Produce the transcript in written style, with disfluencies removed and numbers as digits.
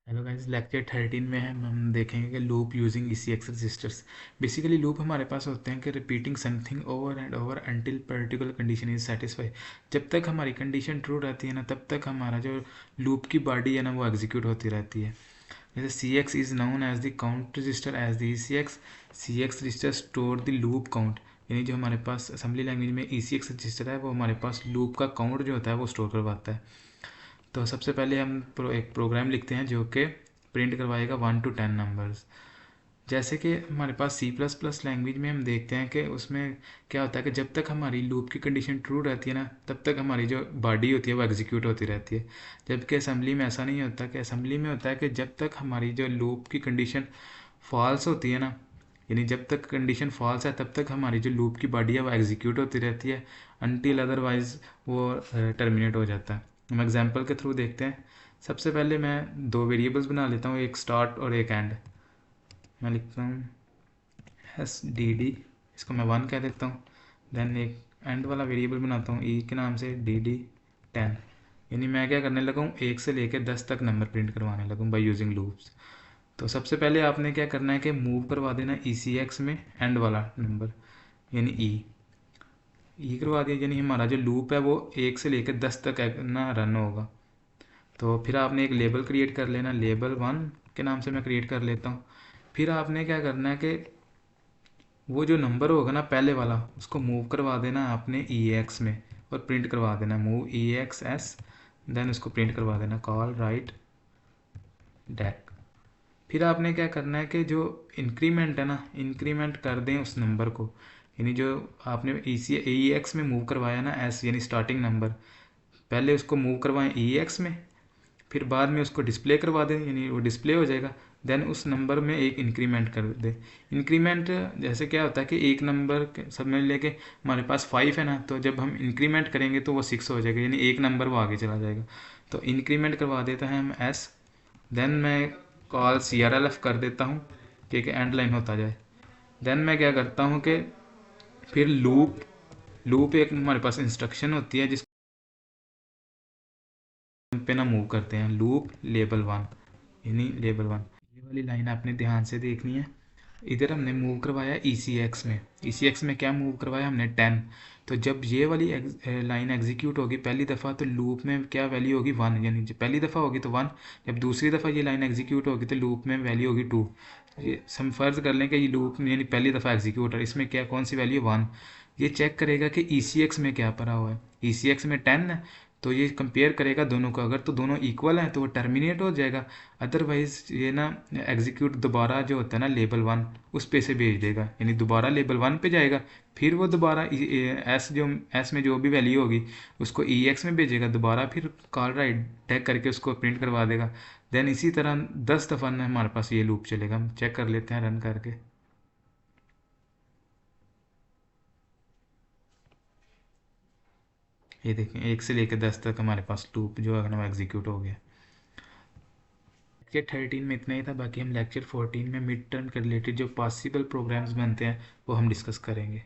Hello guys, lecture 13 में हम देखेंगे कि loop using ECX registers. Basically loop हमारे पास होते हैं कि repeating something over and over until particular condition is satisfy. जब तक हमारी कंडीशन ट्रू रहती है ना, तब तक हमारा जो लूप की बॉडी है ना, वो एग्जीक्यूट होती रहती है। जैसे CX is known as the count register as the CX register store the loop count. यानी जो हमारे पास असेंबली लैंग्वेज में ECX रजिस्टर है, वो हमारे पास लूप का काउंट जो होता है वो स्टोर करवाता है। तो सबसे पहले हम एक प्रोग्राम लिखते हैं जो कि प्रिंट करवाएगा 1 to 10 नंबर्स। जैसे कि हमारे पास C++ लैंग्वेज में हम देखते हैं कि उसमें क्या होता है कि जब तक हमारी लूप की कंडीशन ट्रू रहती है ना, तब तक हमारी जो बॉडी होती है वो एग्जीक्यूट होती रहती है। जबकि असेंबली में ऐसा नहीं होता। कि असेंबली में होता है कि जब तक हमारी जो लूप की कंडीशन फॉल्स होती है ना, यानी जब तक कंडीशन फॉल्स है तब तक हमारी जो लूप की बॉडी है वो एग्जीक्यूट होती रहती है, अनटिल अदरवाइज वो टर्मिनेट हो जाता है। हम एग्जांपल के थ्रू देखते हैं। सबसे पहले मैं दो वेरिएबल्स बना लेता हूँ, एक स्टार्ट और एक एंड। मैं लिखता हूँ SDD, इसको मैं 1 कह देता हूँ। देन एक एंड वाला वेरिएबल बनाता हूँ के नाम से DD10। यानी मैं क्या करने लगा हूँ, 1 से लेकर 10 तक नंबर प्रिंट करवाने लगा हूँ बाई यूजिंग लूप्स। तो सबसे पहले आपने क्या करना है कि मूव करवा देना ECX में एंड वाला नंबर, यानी ई करवा दिया। यानी हमारा जो लूप है वो 1 से लेकर 10 तक ना रन होगा। तो फिर आपने एक लेबल क्रिएट कर लेना, लेबल 1 के नाम से मैं क्रिएट कर लेता हूँ। फिर आपने क्या करना है कि वो जो नंबर होगा ना पहले वाला, उसको मूव करवा देना आपने EX में और प्रिंट करवा देना मूव EXS। देन उसको प्रिंट करवा देना कॉल राइट डेक। फिर आपने क्या करना है कि जो इंक्रीमेंट है ना, इंक्रीमेंट कर दें उस नंबर को। यानी जो आपने EX में मूव करवाया ना S, यानी स्टार्टिंग नंबर, पहले उसको मूव करवाएं EX में, फिर बाद में उसको डिस्प्ले करवा दें, यानी वो डिस्प्ले हो जाएगा। देन उस नंबर में एक इंक्रीमेंट कर दे। इंक्रीमेंट जैसे क्या होता है कि एक नंबर सब में लेके हमारे पास 5 है ना, तो जब हम इंक्रीमेंट करेंगे तो वो 6 हो जाएगा, यानी एक नंबर वो आगे चला जाएगा। तो इंक्रीमेंट करवा देता है हम S। देन मैं कॉल CRLF कर देता हूँ कि एंड लाइन होता जाए। देन मैं क्या करता हूँ कि फिर लूप लूप एक हमारे पास इंस्ट्रक्शन होती है जिस पे ना मूव करते हैं, लूप लेबल 1, यानी लेबल 1। ये वाली लाइन आपने ध्यान से देखनी है। इधर हमने मूव करवाया ECX में। ECX में क्या मूव करवाया हमने 10। तो जब ये वाली लाइन एग्जीक्यूट होगी पहली दफ़ा, तो लूप में क्या वैल्यू होगी 1, यानी जब पहली दफ़ा होगी तो 1। जब दूसरी दफ़ा ये लाइन एग्जीक्यूट होगी तो लूप में वैल्यू होगी 2। ये हम फर्ज कर लें कि ये लूप में यानी पहली दफ़ा एग्जीक्यूट है, इसमें क्या कौन सी वैल्यू 1। ये चेक करेगा कि ECX में क्या पड़ा हुआ है। ECX में 10 है, तो ये कंपेयर करेगा दोनों को। अगर तो दोनों इक्वल हैं तो वो टर्मिनेट हो जाएगा। अदरवाइज ये ना एग्जीक्यूट दोबारा जो होता है ना लेबल 1, उस पे से भेज देगा, यानी दोबारा लेबल 1 पे जाएगा। फिर वो दोबारा एस में जो भी वैल्यू होगी उसको EX में भेजेगा दोबारा, फिर कॉल राइट टैग करके उसको प्रिंट करवा देगा। देन इसी तरह 10 दफ़ा ना हमारे पास ये लूप चलेगा। हम चेक कर लेते हैं रन करके। ये देखें 1 से लेकर 10 तक हमारे पास लूप जो है ना वो एग्जीक्यूट हो गया। लेक्चर 13 में इतना ही था। बाकी हम लेक्चर 14 में मिड टर्म के रिलेटेड जो पॉसिबल प्रोग्राम्स बनते हैं वो हम डिस्कस करेंगे।